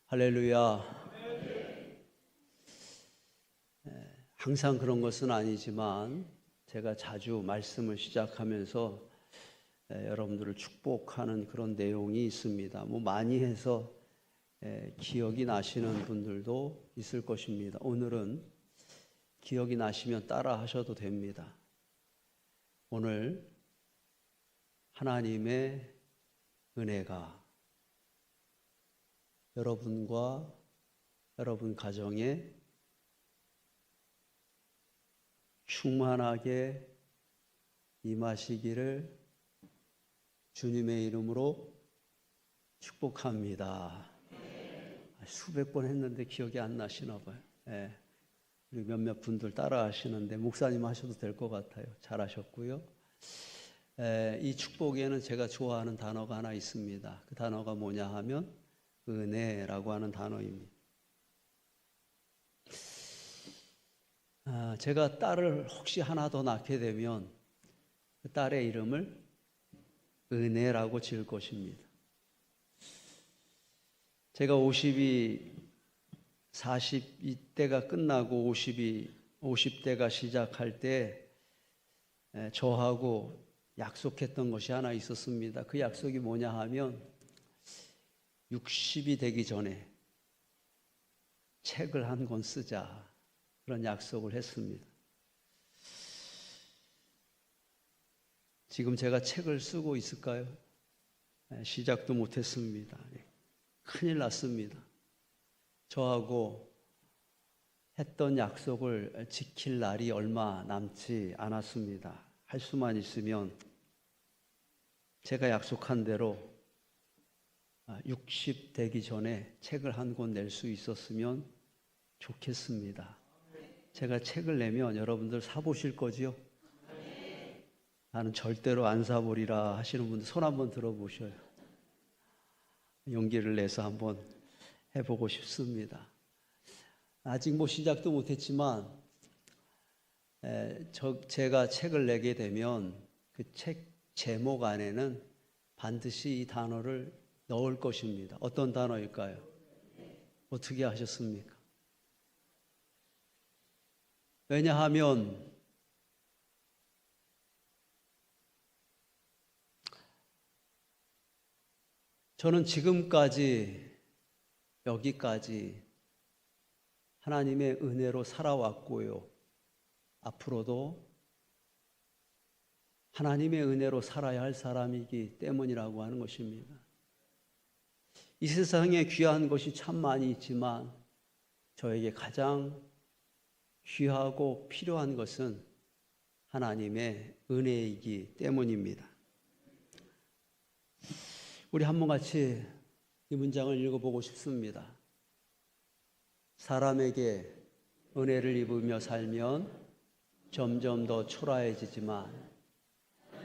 할렐루야. 항상 그런 것은 아니지만 제가 자주 말씀을 시작하면서 여러분들을 축복하는 그런 내용이 있습니다. 많이 해서 기억이 나시는 분들도 있을 것입니다. 오늘은 기억이 나시면 따라 하셔도 됩니다. 오늘 하나님의 은혜가 여러분과 여러분 가정에 충만하게 임하시기를 주님의 이름으로 축복합니다. 수백 번 했는데 기억이 안 나시나 봐요. 우리 몇몇 분들 따라 하시는데 목사님 하셔도 될 것 같아요. 잘하셨고요. 이 축복에는 제가 좋아하는 단어가 하나 있습니다. 그 단어가 뭐냐 하면 은혜라고 하는 단어입니다. 제가 딸을 혹시 하나 더 낳게 되면 그 딸의 이름을 은혜라고 지을 것입니다. 제가 40대가 끝나고 50대가 시작할 때 저하고 약속했던 것이 하나 있었습니다. 그 약속이 뭐냐 하면 60이 되기 전에 책을 한 권 쓰자, 그런 약속을 했습니다. 지금 제가 책을 쓰고 있을까요? 시작도 못했습니다. 큰일 났습니다. 저하고 했던 약속을 지킬 날이 얼마 남지 않았습니다. 할 수만 있으면 제가 약속한 대로 60 되기 전에 책을 한 권 낼 수 있었으면 좋겠습니다. 제가 책을 내면 여러분들 사보실 거지요? 나는 절대로 안 사보리라 하시는 분들 손 한번 들어보셔요. 용기를 내서 한번 해보고 싶습니다. 아직 시작도 못했지만 제가 책을 내게 되면 그 책 제목 안에는 반드시 이 단어를 넣을 것입니다. 어떤 단어일까요? 어떻게 하셨습니까? 왜냐하면 저는 지금까지 여기까지 하나님의 은혜로 살아왔고요. 앞으로도 하나님의 은혜로 살아야 할 사람이기 때문이라고 하는 것입니다. 이 세상에 귀한 것이 참 많이 있지만 저에게 가장 귀하고 필요한 것은 하나님의 은혜이기 때문입니다. 우리 한번 같이 이 문장을 읽어보고 싶습니다. 사람에게 은혜를 입으며 살면 점점 더 초라해지지만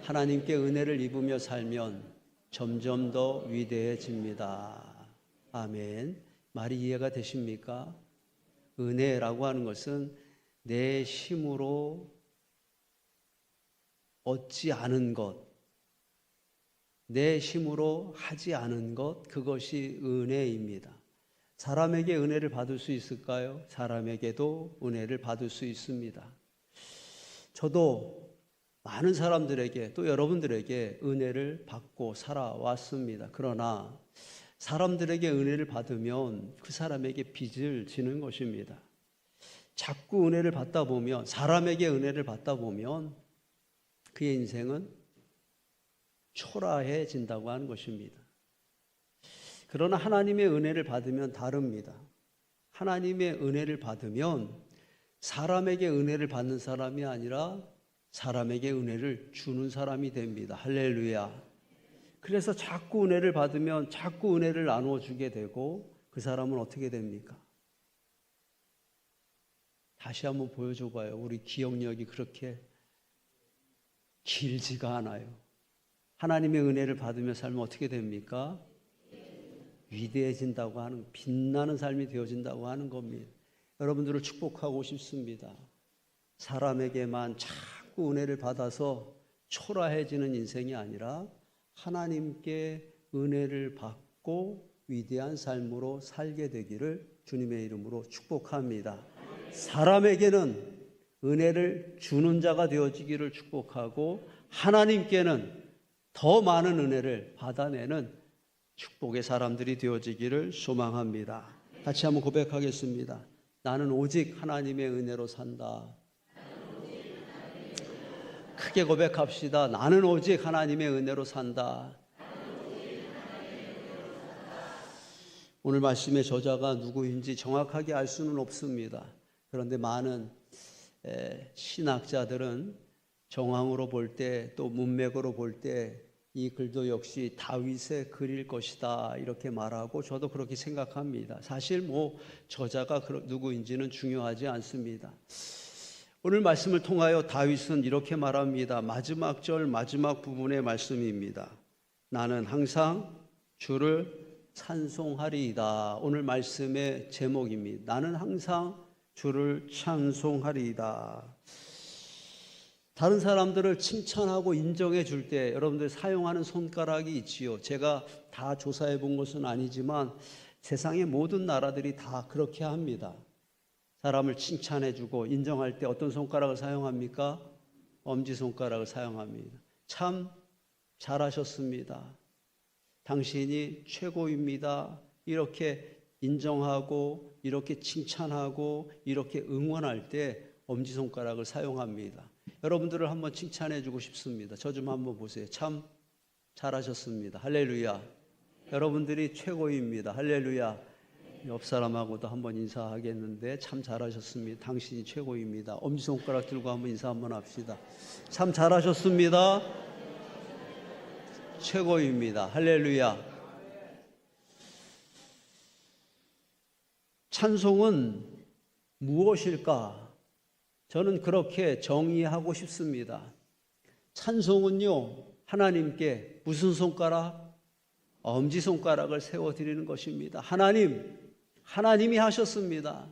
하나님께 은혜를 입으며 살면 점점 더 위대해집니다. 아멘. 말이 이해가 되십니까? 은혜라고 하는 것은 내 힘으로 얻지 않은 것, 내 힘으로 하지 않은 것, 그것이 은혜입니다. 사람에게 은혜를 받을 수 있을까요? 사람에게도 은혜를 받을 수 있습니다. 저도 많은 사람들에게 또 여러분들에게 은혜를 받고 살아왔습니다. 그러나 사람들에게 은혜를 받으면 그 사람에게 빚을 지는 것입니다. 자꾸 은혜를 받다 보면, 사람에게 은혜를 받다 보면 그의 인생은 초라해진다고 하는 것입니다. 그러나 하나님의 은혜를 받으면 다릅니다. 하나님의 은혜를 받으면 사람에게 은혜를 받는 사람이 아니라 사람에게 은혜를 주는 사람이 됩니다. 할렐루야. 그래서 자꾸 은혜를 받으면 자꾸 은혜를 나눠주게 되고 그 사람은 어떻게 됩니까? 다시 한번 보여줘봐요. 우리 기억력이 그렇게 길지가 않아요. 하나님의 은혜를 받으며 살면 어떻게 됩니까? 위대해진다고 하는, 빛나는 삶이 되어진다고 하는 겁니다. 여러분들을 축복하고 싶습니다. 사람에게만 자꾸 은혜를 받아서 초라해지는 인생이 아니라 하나님께 은혜를 받고 위대한 삶으로 살게 되기를 주님의 이름으로 축복합니다. 사람에게는 은혜를 주는 자가 되어지기를 축복하고 하나님께는 더 많은 은혜를 받아내는 축복의 사람들이 되어지기를 소망합니다. 같이 한번 고백하겠습니다. 나는 오직 하나님의 은혜로 산다. 크게 고백합시다. 나는 오직 하나님의 은혜로 산다. 오늘 말씀의 저자가 누구인지 정확하게 알 수는 없습니다. 그런데 많은 신학자들은 정황으로 볼 때 또 문맥으로 볼 때 이 글도 역시 다윗의 글일 것이다 이렇게 말하고 저도 그렇게 생각합니다. 사실 저자가 누구인지는 중요하지 않습니다. 오늘 말씀을 통하여 다윗은 이렇게 말합니다. 마지막 절 마지막 부분의 말씀입니다. 나는 항상 주를 찬송하리이다. 오늘 말씀의 제목입니다. 나는 항상 주를 찬송하리이다. 다른 사람들을 칭찬하고 인정해 줄 때 여러분들 사용하는 손가락이 있지요. 제가 다 조사해 본 것은 아니지만 세상의 모든 나라들이 다 그렇게 합니다. 사람을 칭찬해 주고 인정할 때 어떤 손가락을 사용합니까? 엄지손가락을 사용합니다. 참 잘하셨습니다. 당신이 최고입니다. 이렇게 인정하고 이렇게 칭찬하고 이렇게 응원할 때 엄지손가락을 사용합니다. 여러분들을 한번 칭찬해 주고 싶습니다. 저 좀 한번 보세요. 참 잘하셨습니다. 할렐루야. 여러분들이 최고입니다. 할렐루야. 옆 사람하고도 한번 인사하겠는데 참 잘하셨습니다. 당신이 최고입니다. 엄지손가락 들고 한번 인사 한번 합시다. 참 잘하셨습니다. 최고입니다. 할렐루야. 찬송은 무엇일까? 저는 그렇게 정의하고 싶습니다. 찬송은요, 하나님께 무슨 손가락? 엄지손가락을 세워드리는 것입니다. 하나님이 하셨습니다.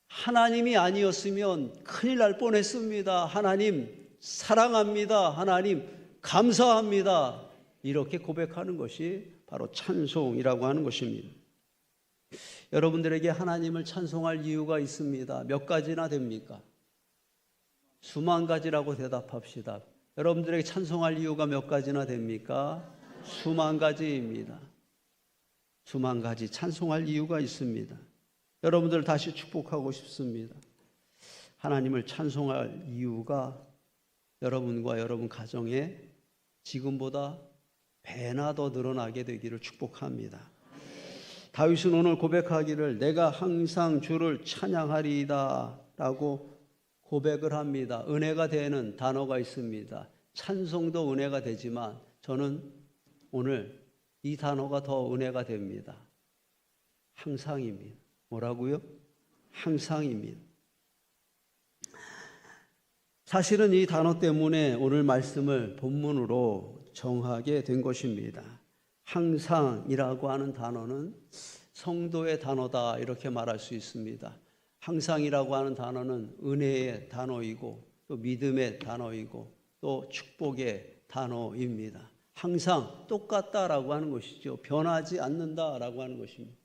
하나님이 아니었으면 큰일 날 뻔했습니다. 하나님 사랑합니다. 하나님 감사합니다. 이렇게 고백하는 것이 바로 찬송이라고 하는 것입니다. 여러분들에게 하나님을 찬송할 이유가 있습니다. 몇 가지나 됩니까? 수만 가지라고 대답합시다. 여러분들에게 찬송할 이유가 몇 가지나 됩니까? 수만 가지입니다. 수만 가지 찬송할 이유가 있습니다. 여러분들 다시 축복하고 싶습니다. 하나님을 찬송할 이유가 여러분과 여러분 가정에 지금보다 배나 더 늘어나게 되기를 축복합니다. 다윗은 오늘 고백하기를 내가 항상 주를 찬양하리이다 라고 고백을 합니다. 은혜가 되는 단어가 있습니다. 찬송도 은혜가 되지만 저는 오늘 이 단어가 더 은혜가 됩니다. 항상입니다. 뭐라고요? 항상입니다. 사실은 이 단어 때문에 오늘 말씀을 본문으로 정하게 된 것입니다. 항상이라고 하는 단어는 성도의 단어다 이렇게 말할 수 있습니다. 항상이라고 하는 단어는 은혜의 단어이고 또 믿음의 단어이고 또 축복의 단어입니다. 항상 똑같다라고 하는 것이죠. 변하지 않는다라고 하는 것입니다.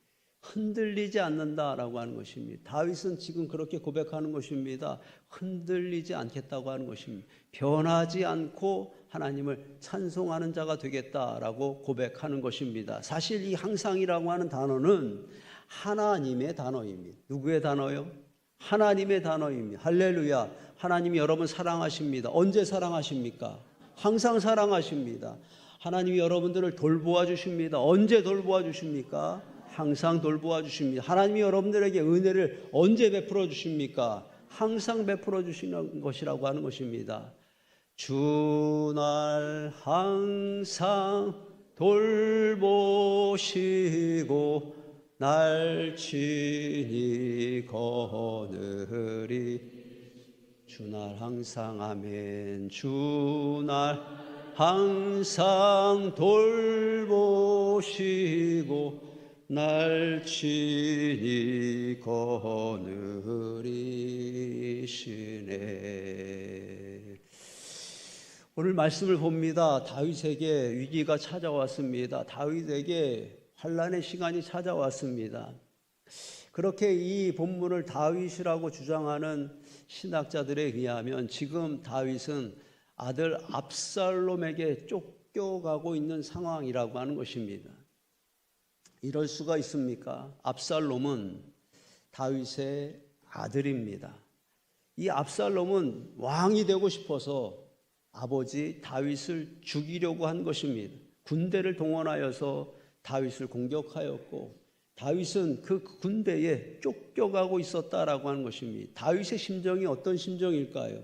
흔들리지 않는다라고 하는 것입니다. 다윗은 지금 그렇게 고백하는 것입니다. 흔들리지 않겠다고 하는 것입니다. 변하지 않고 하나님을 찬송하는 자가 되겠다라고 고백하는 것입니다. 사실 이 항상이라고 하는 단어는 하나님의 단어입니다. 누구의 단어요? 하나님의 단어입니다. 할렐루야. 하나님이 여러분 사랑하십니다. 언제 사랑하십니까? 항상 사랑하십니다. 하나님이 여러분들을 돌보아 주십니다. 언제 돌보아 주십니까? 항상 돌보아 주십니다. 하나님이 여러분들에게 은혜를 언제 베풀어 주십니까? 항상 베풀어 주시는 것이라고 하는 것입니다. 주 날 항상 돌보시고 날 친히 거느리 주 날 항상 아멘. 주 날 항상 돌보시고 날 친히 거느리시네. 오늘 말씀을 봅니다. 다윗에게 위기가 찾아왔습니다. 다윗에게 환난의 시간이 찾아왔습니다. 그렇게 이 본문을 다윗이라고 주장하는 신학자들에 의하면 지금 다윗은 아들 압살롬에게 쫓겨가고 있는 상황이라고 하는 것입니다. 이럴 수가 있습니까? 압살롬은 다윗의 아들입니다. 이 압살롬은 왕이 되고 싶어서 아버지 다윗을 죽이려고 한 것입니다. 군대를 동원하여서 다윗을 공격하였고 다윗은 그 군대에 쫓겨가고 있었다라고 하는 것입니다. 다윗의 심정이 어떤 심정일까요?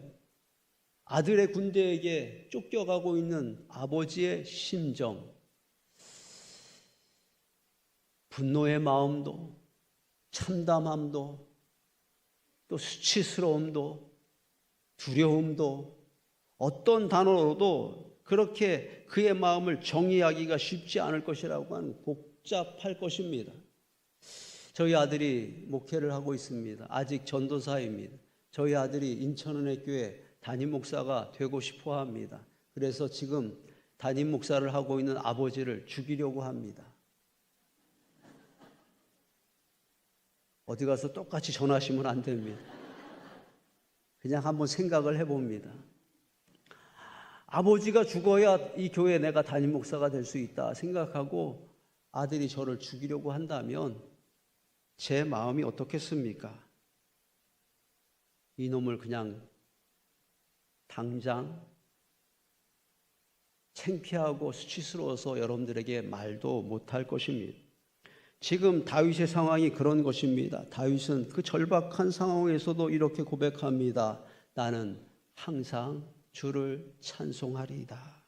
아들의 군대에게 쫓겨가고 있는 아버지의 심정, 분노의 마음도 참담함도 또 수치스러움도 두려움도 어떤 단어로도 그렇게 그의 마음을 정의하기가 쉽지 않을 것이라고 하는 복잡할 것입니다. 저희 아들이 목회를 하고 있습니다. 아직 전도사입니다. 저희 아들이 인천은혜교회 담임 목사가 되고 싶어 합니다. 그래서 지금 담임 목사를 하고 있는 아버지를 죽이려고 합니다. 어디 가서 똑같이 전하시면 안 됩니다. 그냥 한번 생각을 해봅니다. 아버지가 죽어야 이 교회에 내가 담임 목사가 될 수 있다 생각하고 아들이 저를 죽이려고 한다면 제 마음이 어떻겠습니까? 이놈을 그냥 당장 창피하고 수치스러워서 여러분들에게 말도 못할 것입니다. 지금 다윗의 상황이 그런 것입니다. 다윗은 그 절박한 상황에서도 이렇게 고백합니다. 나는 항상 주를 찬송하리이다.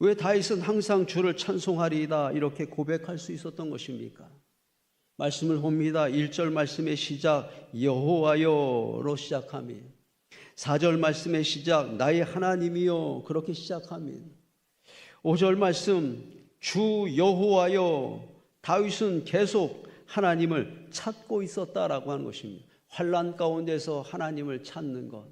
왜 다윗은 항상 주를 찬송하리이다 이렇게 고백할 수 있었던 것입니까? 말씀을 봅니다. 1절 말씀의 시작 여호와여로 시작합니다. 4절 말씀의 시작 나의 하나님이여 그렇게 시작합니다. 5절 말씀 주 여호와여 다윗은 계속 하나님을 찾고 있었다라고 하는 것입니다. 환난 가운데서 하나님을 찾는 것,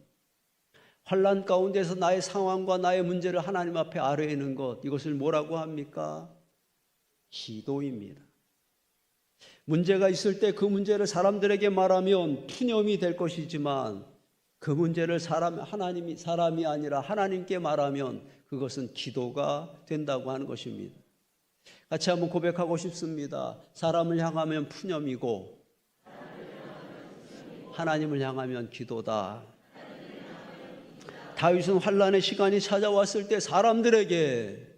환난 가운데서 나의 상황과 나의 문제를 하나님 앞에 아뢰는 것, 이것을 뭐라고 합니까? 기도입니다. 문제가 있을 때 그 문제를 사람들에게 말하면 푸념이 될 것이지만 그 문제를 사람이 아니라 하나님께 말하면 그것은 기도가 된다고 하는 것입니다. 같이 한번 고백하고 싶습니다. 사람을 향하면 푸념이고 하나님을 향하면 기도다. 다윗은 환난의 시간이 찾아왔을 때 사람들에게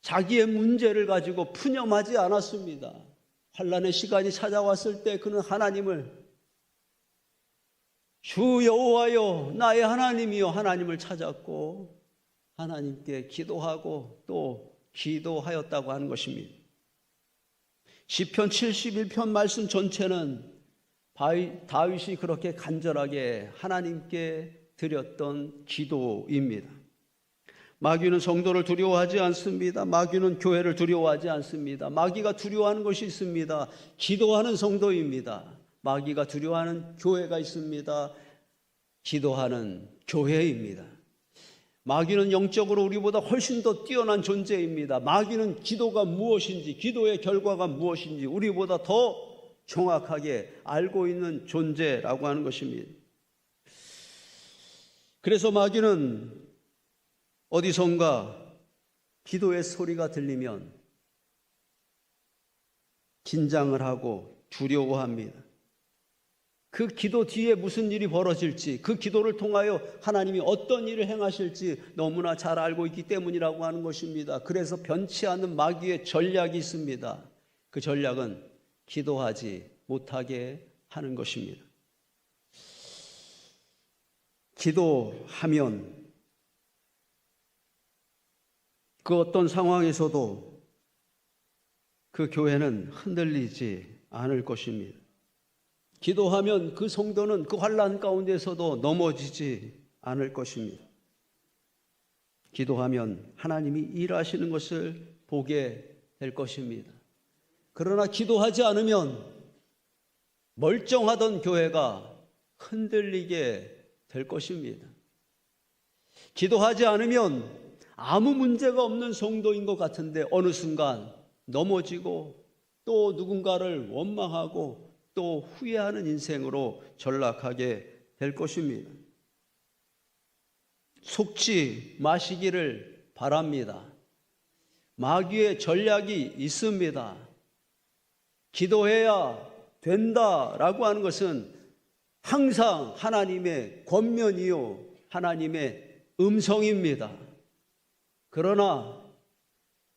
자기의 문제를 가지고 푸념하지 않았습니다. 환난의 시간이 찾아왔을 때 그는 하나님을 주 여호와여 나의 하나님이여 하나님을 찾았고 하나님께 기도하고 또 기도하였다고 하는 것입니다. 시편 71편 말씀 전체는 다윗이 그렇게 간절하게 하나님께 드렸던 기도입니다. 마귀는 성도를 두려워하지 않습니다. 마귀는 교회를 두려워하지 않습니다. 마귀가 두려워하는 것이 있습니다. 기도하는 성도입니다. 마귀가 두려워하는 교회가 있습니다. 기도하는 교회입니다. 마귀는 영적으로 우리보다 훨씬 더 뛰어난 존재입니다. 마귀는 기도가 무엇인지, 기도의 결과가 무엇인지 우리보다 더 정확하게 알고 있는 존재라고 하는 것입니다. 그래서 마귀는 어디선가 기도의 소리가 들리면 긴장을 하고 두려워합니다. 그 기도 뒤에 무슨 일이 벌어질지, 그 기도를 통하여 하나님이 어떤 일을 행하실지 너무나 잘 알고 있기 때문이라고 하는 것입니다. 그래서 변치 않는 마귀의 전략이 있습니다. 그 전략은 기도하지 못하게 하는 것입니다. 기도하면 그 어떤 상황에서도 그 교회는 흔들리지 않을 것입니다. 기도하면 그 성도는 그 환난 가운데서도 넘어지지 않을 것입니다. 기도하면 하나님이 일하시는 것을 보게 될 것입니다. 그러나 기도하지 않으면 멀쩡하던 교회가 흔들리게 될 것입니다. 기도하지 않으면 아무 문제가 없는 성도인 것 같은데 어느 순간 넘어지고 또 누군가를 원망하고 또 후회하는 인생으로 전락하게 될 것입니다. 속지 마시기를 바랍니다. 마귀의 전략이 있습니다. 기도해야 된다라고 하는 것은 항상 하나님의 권면이요, 하나님의 음성입니다. 그러나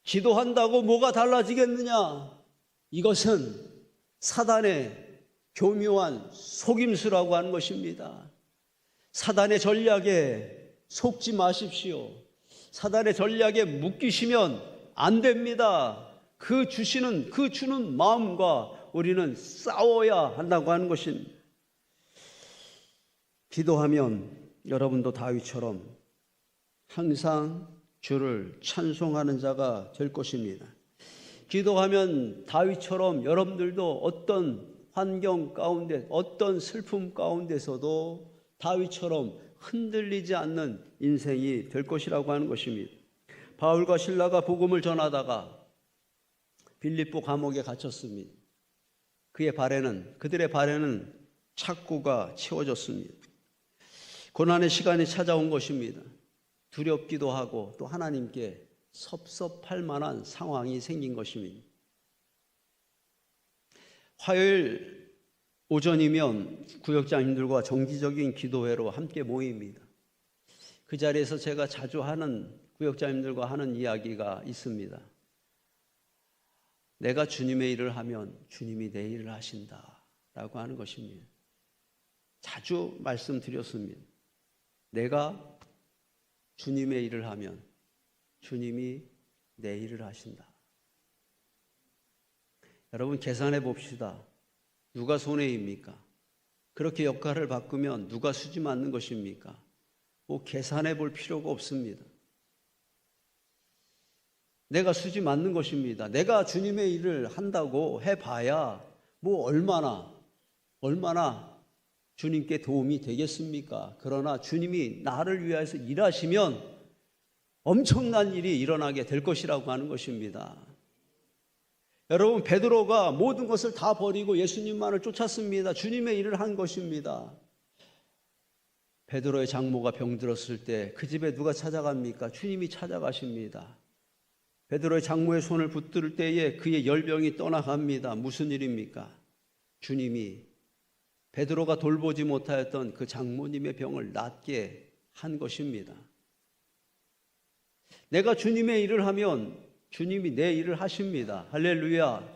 기도한다고 뭐가 달라지겠느냐? 이것은 사단의 교묘한 속임수라고 하는 것입니다. 사단의 전략에 속지 마십시오. 사단의 전략에 묶이시면 안 됩니다. 그 주는 마음과 우리는 싸워야 한다고 하는 것입니다. 기도하면 여러분도 다윗처럼 항상 주를 찬송하는 자가 될 것입니다. 기도하면 다윗처럼 여러분들도 어떤 환경 가운데, 어떤 슬픔 가운데서도 다윗처럼 흔들리지 않는 인생이 될 것이라고 하는 것입니다. 바울과 실라가 복음을 전하다가 빌립보 감옥에 갇혔습니다. 그들의 발에는 착고가 채워졌습니다. 고난의 시간이 찾아온 것입니다. 두렵기도 하고 또 하나님께 섭섭할 만한 상황이 생긴 것입니다. 화요일 오전이면 구역장님들과 정기적인 기도회로 함께 모입니다. 그 자리에서 제가 자주 하는 구역장님들과 하는 이야기가 있습니다. 내가 주님의 일을 하면 주님이 내 일을 하신다라고 하는 것입니다. 자주 말씀드렸습니다. 내가 주님의 일을 하면 주님이 내 일을 하신다. 여러분 계산해 봅시다. 누가 손해입니까? 그렇게 역할을 바꾸면 누가 수지 맞는 것입니까? 뭐 계산해 볼 필요가 없습니다. 내가 수지 맞는 것입니다. 내가 주님의 일을 한다고 해봐야 뭐 얼마나 주님께 도움이 되겠습니까? 그러나 주님이 나를 위해서 일하시면 엄청난 일이 일어나게 될 것이라고 하는 것입니다. 여러분 베드로가 모든 것을 다 버리고 예수님만을 쫓았습니다. 주님의 일을 한 것입니다. 베드로의 장모가 병들었을 때 그 집에 누가 찾아갑니까? 주님이 찾아가십니다. 베드로의 장모의 손을 붙들 때에 그의 열병이 떠나갑니다. 무슨 일입니까? 주님이 베드로가 돌보지 못하였던 그 장모님의 병을 낫게 한 것입니다. 내가 주님의 일을 하면 주님이 내 일을 하십니다. 할렐루야.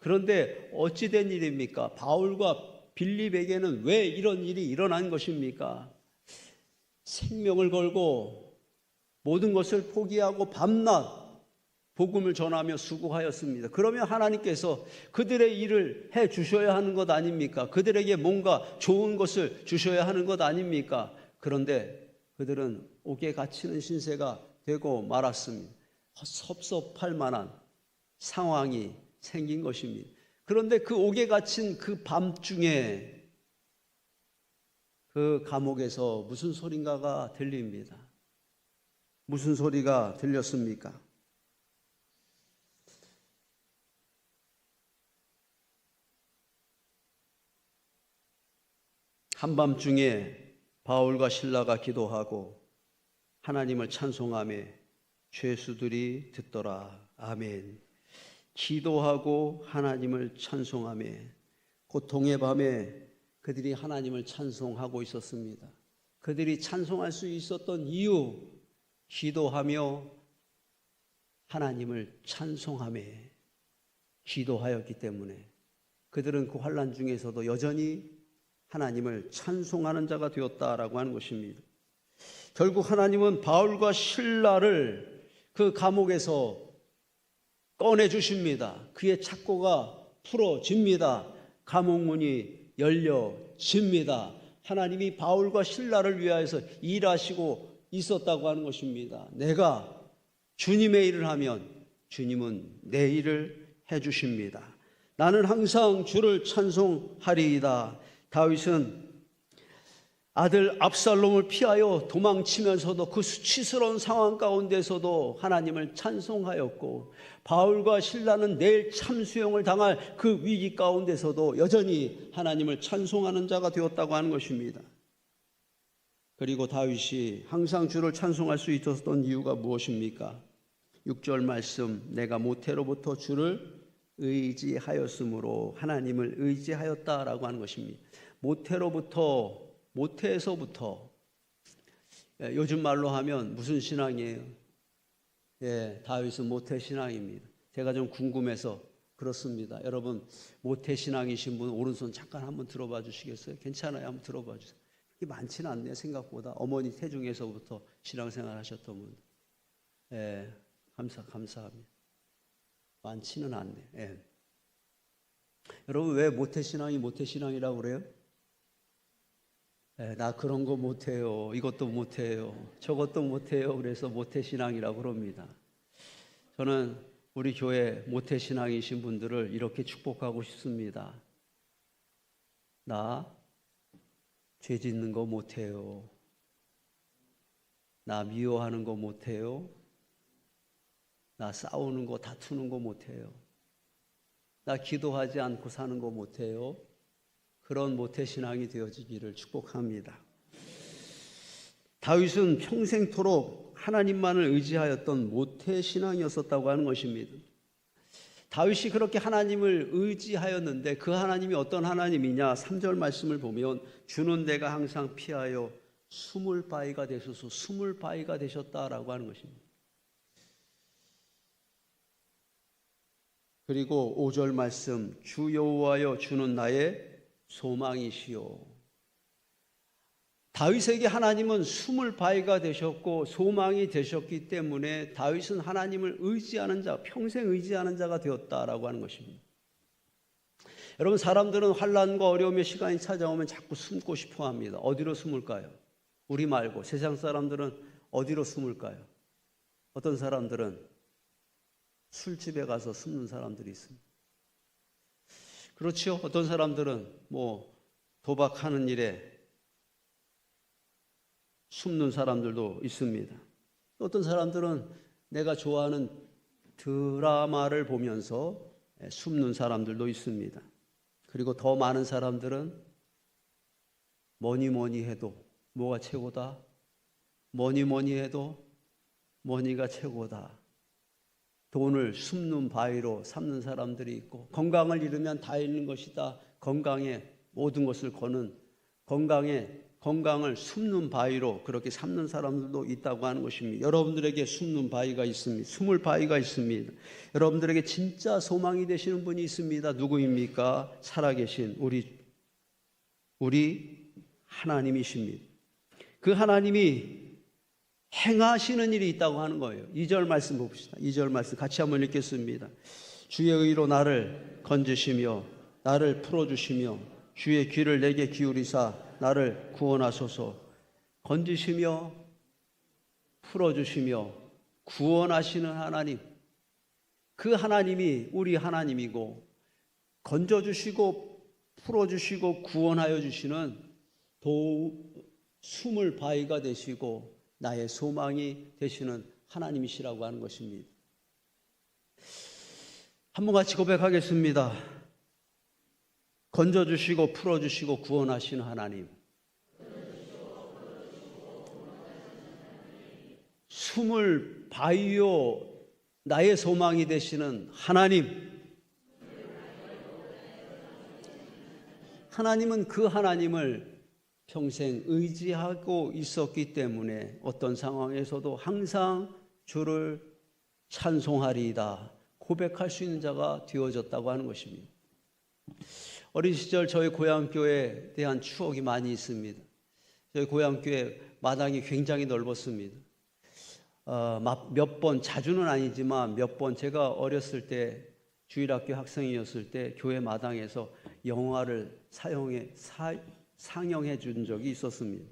그런데 어찌 된 일입니까? 바울과 빌립에게는 왜 이런 일이 일어난 것입니까? 생명을 걸고 모든 것을 포기하고 밤낮 복음을 전하며 수고하였습니다. 그러면 하나님께서 그들의 일을 해 주셔야 하는 것 아닙니까? 그들에게 뭔가 좋은 것을 주셔야 하는 것 아닙니까? 그런데 그들은 옥에 갇히는 신세가 되고 말았습니다. 섭섭할 만한 상황이 생긴 것입니다. 그런데 그 옥에 갇힌 그 밤중에 그 감옥에서 무슨 소린가가 들립니다. 무슨 소리가 들렸습니까? 한밤중에 바울과 실라가 기도하고 하나님을 찬송하며 죄수들이 듣더라. 아멘. 기도하고 하나님을 찬송하며 고통의 밤에 그들이 하나님을 찬송하고 있었습니다. 그들이 찬송할 수 있었던 이유, 기도하며 하나님을 찬송하며 기도하였기 때문에 그들은 그 환난 중에서도 여전히 하나님을 찬송하는 자가 되었다라고 하는 것입니다. 결국 하나님은 바울과 실라를 그 감옥에서 꺼내주십니다. 그의 착고가 풀어집니다. 감옥문이 열려집니다. 하나님이 바울과 실라를 위하여서 일하시고 있었다고 하는 것입니다. 내가 주님의 일을 하면 주님은 내 일을 해주십니다. 나는 항상 주를 찬송하리이다. 다윗은 아들 압살롬을 피하여 도망치면서도 그 수치스러운 상황 가운데서도 하나님을 찬송하였고, 바울과 실라는 내일 참수형을 당할 그 위기 가운데서도 여전히 하나님을 찬송하는 자가 되었다고 하는 것입니다. 그리고 다윗이 항상 주를 찬송할 수 있었던 이유가 무엇입니까? 6절 말씀, 내가 모태로부터 주를 의지하였으므로 하나님을 의지하였다라고 하는 것입니다. 모태에서부터, 요즘 말로 하면 무슨 신앙이에요? 다윗은 모태신앙입니다. 제가 좀 궁금해서 그렇습니다. 여러분, 모태신앙이신 분 오른손 잠깐 한번 들어봐 주시겠어요? 괜찮아요? 한번 들어봐 주세요. 이게 많지는 않네요, 생각보다. 어머니 태중에서부터 신앙생활 하셨던 분. 감사합니다. 많지는 않네. 여러분, 왜 모태신앙이라고 그래요? 나 그런 거 못해요. 이것도 못해요. 저것도 못해요. 그래서 모태신앙이라고 그럽니다. 저는 우리 교회 모태신앙이신 분들을 이렇게 축복하고 싶습니다. 나 죄 짓는 거 못해요. 나 미워하는 거 못해요. 나 싸우는 거, 다투는 거 못해요. 나 기도하지 않고 사는 거 못해요. 그런 모태신앙이 되어지기를 축복합니다. 다윗은 평생토록 하나님만을 의지하였던 모태신앙이었었다고 하는 것입니다. 다윗이 그렇게 하나님을 의지하였는데 그 하나님이 어떤 하나님이냐? 3절 말씀을 보면 주는 내가 항상 피하여 숨을 바위가 되소서, 숨을 바위가 되셨다라고 하는 것입니다. 그리고 5절 말씀, 주 여호와여 주는 나의 소망이시오. 다윗에게 하나님은 숨을 바위가 되셨고 소망이 되셨기 때문에 다윗은 하나님을 의지하는 자, 평생 의지하는 자가 되었다라고 하는 것입니다. 여러분, 사람들은 환난과 어려움의 시간이 찾아오면 자꾸 숨고 싶어 합니다. 어디로 숨을까요? 우리 말고 세상 사람들은 어디로 숨을까요? 어떤 사람들은 술집에 가서 숨는 사람들이 있습니다. 그렇죠? 어떤 사람들은 도박하는 일에 숨는 사람들도 있습니다. 어떤 사람들은 내가 좋아하는 드라마를 보면서 숨는 사람들도 있습니다. 그리고 더 많은 사람들은 뭐니 해도 뭐가 최고다? 뭐니 해도 머니가 최고다. 돈을 숨는 바위로 삼는 사람들이 있고, 건강을 잃으면 다 잃는 것이다. 건강에 모든 것을 거는 건강을 숨는 바위로 그렇게 삼는 사람들도 있다고 하는 것입니다. 여러분들에게 숨는 바위가 있습니다. 숨을 바위가 있습니다. 여러분들에게 진짜 소망이 되시는 분이 있습니다. 누구입니까? 살아계신 우리 하나님이십니다. 그 하나님이 행하시는 일이 있다고 하는 거예요. 2절 말씀 봅시다. 2절 말씀 같이 한번 읽겠습니다. 주의 의로 나를 건지시며 나를 풀어주시며 주의 귀를 내게 기울이사 나를 구원하소서. 건지시며 풀어주시며 구원하시는 하나님, 그 하나님이 우리 하나님이고, 건져주시고 풀어주시고 구원하여 주시는 숨을 바위가 되시고 나의 소망이 되시는 하나님이시라고 하는 것입니다. 한번 같이 고백하겠습니다. 건져주시고 풀어주시고 구원하시는 하나님, 숨을 바위요 나의 소망이 되시는 하나님, 하나님은 그 하나님을 평생 의지하고 있었기 때문에 어떤 상황에서도 항상 주를 찬송하리이다 고백할 수 있는 자가 되어졌다고 하는 것입니다. 어린 시절 저희 고향교회에 대한 추억이 많이 있습니다. 저희 고향교회 마당이 굉장히 넓었습니다. 몇 번, 자주는 아니지만 몇 번 제가 어렸을 때 주일학교 학생이었을 때 교회 마당에서 영화를 상영해 준 적이 있었습니다.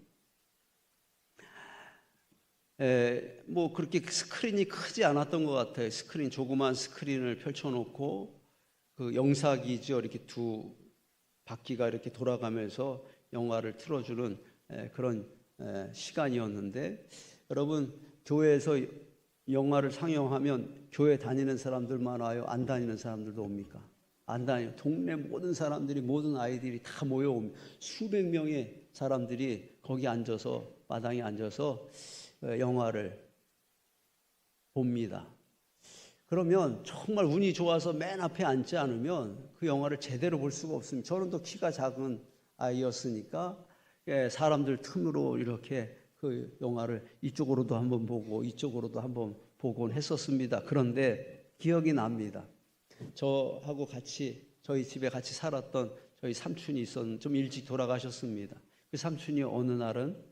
그렇게 스크린이 크지 않았던 것 같아요. 조그만 스크린을 펼쳐놓고 그 영사기죠. 이렇게 두 바퀴가 이렇게 돌아가면서 영화를 틀어주는 그런 시간이었는데, 여러분 교회에서 영화를 상영하면 교회 다니는 사람들만 와요? 안 다니는 사람들도 옵니까? 안 다녀요. 동네 모든 사람들이, 모든 아이들이 다 모여옵니다. 수백 명의 사람들이 거기 앉아서, 마당에 앉아서 영화를 봅니다. 그러면 정말 운이 좋아서 맨 앞에 앉지 않으면 그 영화를 제대로 볼 수가 없습니다. 저는 또 키가 작은 아이였으니까 사람들 틈으로 이렇게 그 영화를 이쪽으로도 한번 보고 이쪽으로도 한번 보곤 했었습니다. 그런데 기억이 납니다. 저하고 같이 저희 집에 같이 살았던 저희 삼촌이 있었는데 좀 일찍 돌아가셨습니다. 그 삼촌이 어느 날은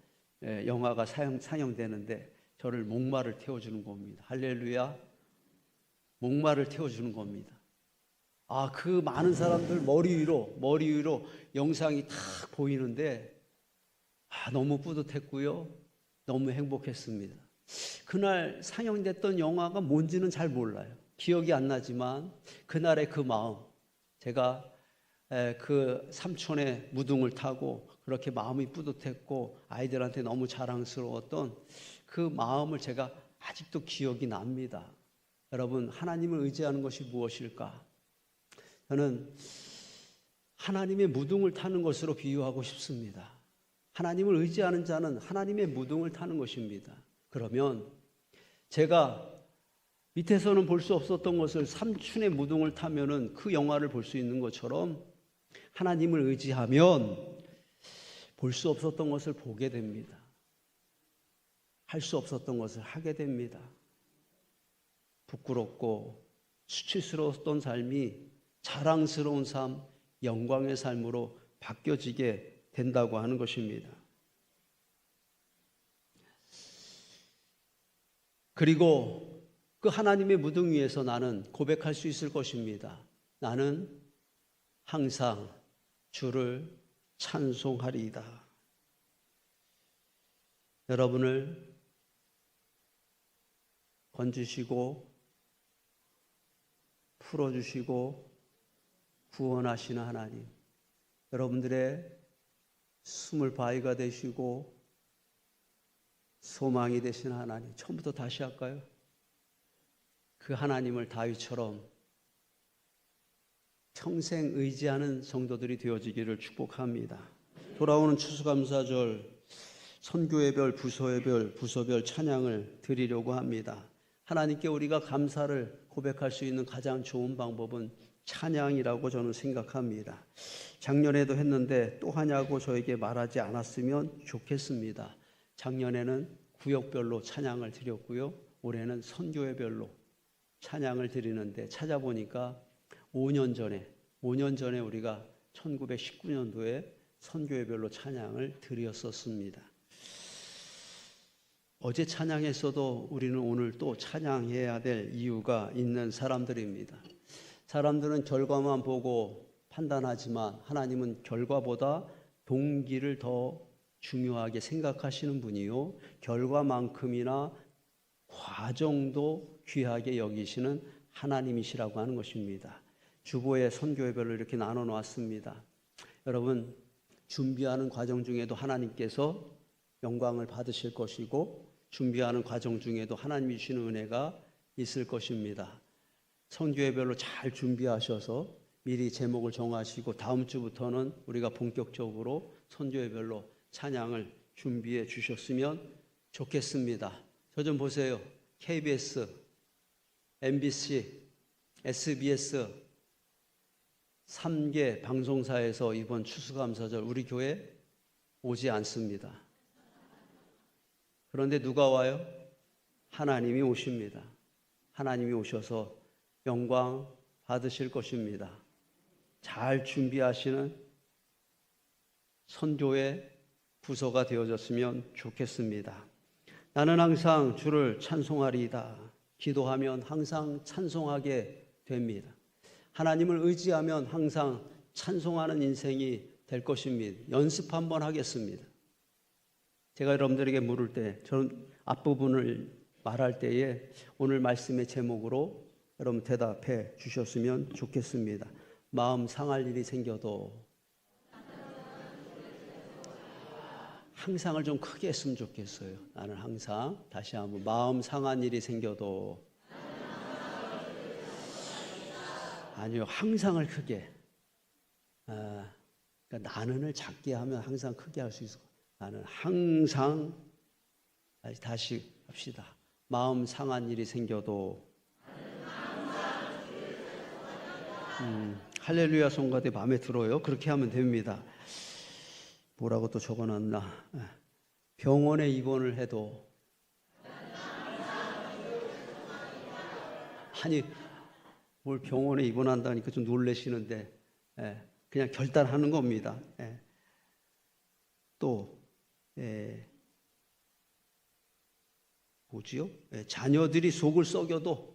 영화가 상영되는데 저를 목마를 태워주는 겁니다. 할렐루야. 목마를 태워주는 겁니다. 그 많은 사람들 머리 위로 영상이 탁 보이는데 너무 뿌듯했고요. 너무 행복했습니다. 그날 상영됐던 영화가 뭔지는 잘 몰라요. 기억이 안 나지만 그날의 그 마음, 제가 그 삼촌의 무등을 타고 그렇게 마음이 뿌듯했고 아이들한테 너무 자랑스러웠던 그 마음을 제가 아직도 기억이 납니다. 여러분, 하나님을 의지하는 것이 무엇일까? 저는 하나님의 무등을 타는 것으로 비유하고 싶습니다. 하나님을 의지하는 자는 하나님의 무등을 타는 것입니다. 그러면 제가 밑에서는 볼 수 없었던 것을 삼촌의 무등을 타면은 그 영화를 볼 수 있는 것처럼 하나님을 의지하면 볼 수 없었던 것을 보게 됩니다. 할 수 없었던 것을 하게 됩니다. 부끄럽고 수치스러웠던 삶이 자랑스러운 삶, 영광의 삶으로 바뀌어지게 된다고 하는 것입니다. 그리고 그 하나님의 무등 위에서 나는 고백할 수 있을 것입니다. 나는 항상 주를 찬송하리이다. 여러분을 건지시고 풀어주시고 구원하시는 하나님, 여러분들의 숨을 바위가 되시고 소망이 되신 하나님, 처음부터 다시 할까요? 그 하나님을 다윗처럼 평생 의지하는 성도들이 되어지기를 축복합니다. 돌아오는 추수감사절 선교회별, 부서회별, 부서별 찬양을 드리려고 합니다. 하나님께 우리가 감사를 고백할 수 있는 가장 좋은 방법은 찬양이라고 저는 생각합니다. 작년에도 했는데 또 하냐고 저에게 말하지 않았으면 좋겠습니다. 작년에는 구역별로 찬양을 드렸고요. 올해는 선교회별로 찬양을 드리는데 찾아보니까 5년 전에 우리가 1919년도에 선교회별로 찬양을 드렸었습니다. 어제 찬양했어도 우리는 오늘 또 찬양해야 될 이유가 있는 사람들입니다. 사람들은 결과만 보고 판단하지만 하나님은 결과보다 동기를 더 중요하게 생각하시는 분이요, 결과만큼이나 과정도 귀하게 여기시는 하나님이시라고 하는 것입니다. 주보의 선교회별로 이렇게 나눠 놓았습니다. 여러분, 준비하는 과정 중에도 하나님께서 영광을 받으실 것이고 준비하는 과정 중에도 하나님이 주시는 은혜가 있을 것입니다. 선교회별로 잘 준비하셔서 미리 제목을 정하시고 다음 주부터는 우리가 본격적으로 선교회별로 찬양을 준비해 주셨으면 좋겠습니다. 저 좀 보세요. KBS, MBC, SBS 3개 방송사에서 이번 추수감사절 우리 교회 오지 않습니다. 그런데 누가 와요? 하나님이 오십니다. 하나님이 오셔서 영광 받으실 것입니다. 잘 준비하시는 선교의 부서가 되어졌으면 좋겠습니다. 나는 항상 주를 찬송하리이다. 기도하면 항상 찬송하게 됩니다. 하나님을 의지하면 항상 찬송하는 인생이 될 것입니다. 연습 한번 하겠습니다. 제가 여러분들에게 물을 때, 저는 앞부분을 말할 때에 오늘 말씀의 제목으로 여러분 대답해 주셨으면 좋겠습니다. 마음 상할 일이 생겨도 항상을 좀 크게 했으면 좋겠어요. 나는 항상, 다시 한번, 마음 상한 일이 생겨도, 아니요, 항상을 크게. 그러니까 나는을 작게 하면 항상 크게 할 수 있을 거예요. 나는 항상, 다시 합시다. 마음 상한 일이 생겨도, 할렐루야 송가대 마음에 들어요. 그렇게 하면 됩니다. 뭐라고 또 적어놨나. 병원에 입원을 해도, 아니 뭘 병원에 입원한다니까 좀 놀라시는데, 그냥 결단하는 겁니다. 또 뭐지요? 자녀들이 속을 썩여도,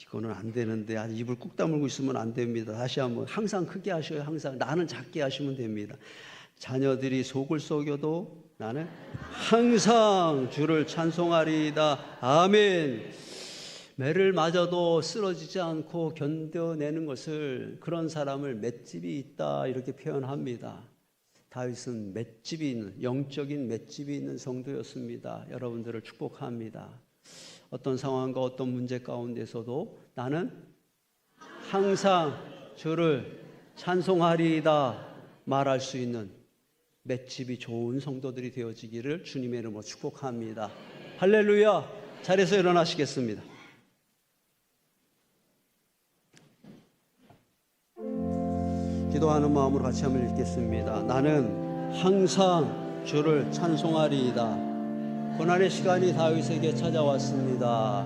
이거는 안 되는데, 아주 입을 꾹 다물고 있으면 안 됩니다. 다시 한번, 항상 크게 하셔요. 항상 나는 작게 하시면 됩니다. 자녀들이 속을 썩여도 나는 항상 주를 찬송하리이다. 아멘. 매를 맞아도 쓰러지지 않고 견뎌내는 것을, 그런 사람을 맷집이 있다 이렇게 표현합니다. 다윗은 맷집이 있는, 영적인 맷집이 있는 성도였습니다. 여러분들을 축복합니다. 어떤 상황과 어떤 문제 가운데서도 나는 항상 주를 찬송하리이다 말할 수 있는 맷집이 좋은 성도들이 되어지기를 주님의 이름으로 축복합니다. 할렐루야. 자리에서 일어나시겠습니다. 기도하는 마음으로 같이 한번 읽겠습니다. 나는 항상 주를 찬송하리이다. 고난의 시간이 다윗에게 찾아왔습니다.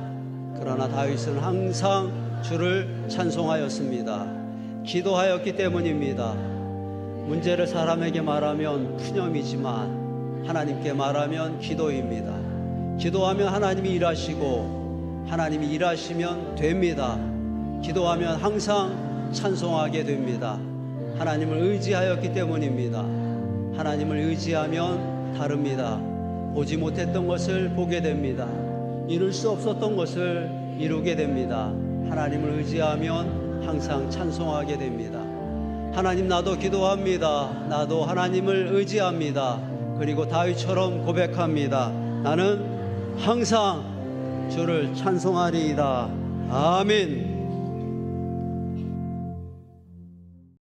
그러나 다윗은 항상 주를 찬송하였습니다. 기도하였기 때문입니다. 문제를 사람에게 말하면 푸념이지만 하나님께 말하면 기도입니다. 기도하면 하나님이 일하시고 하나님이 일하시면 됩니다. 기도하면 항상 찬송하게 됩니다. 하나님을 의지하였기 때문입니다. 하나님을 의지하면 다릅니다. 보지 못했던 것을 보게 됩니다. 이룰 수 없었던 것을 이루게 됩니다. 하나님을 의지하면 항상 찬송하게 됩니다. 하나님, 나도 기도합니다. 나도 하나님을 의지합니다. 그리고 다윗처럼 고백합니다. 나는 항상 주를 찬송하리이다. 아멘.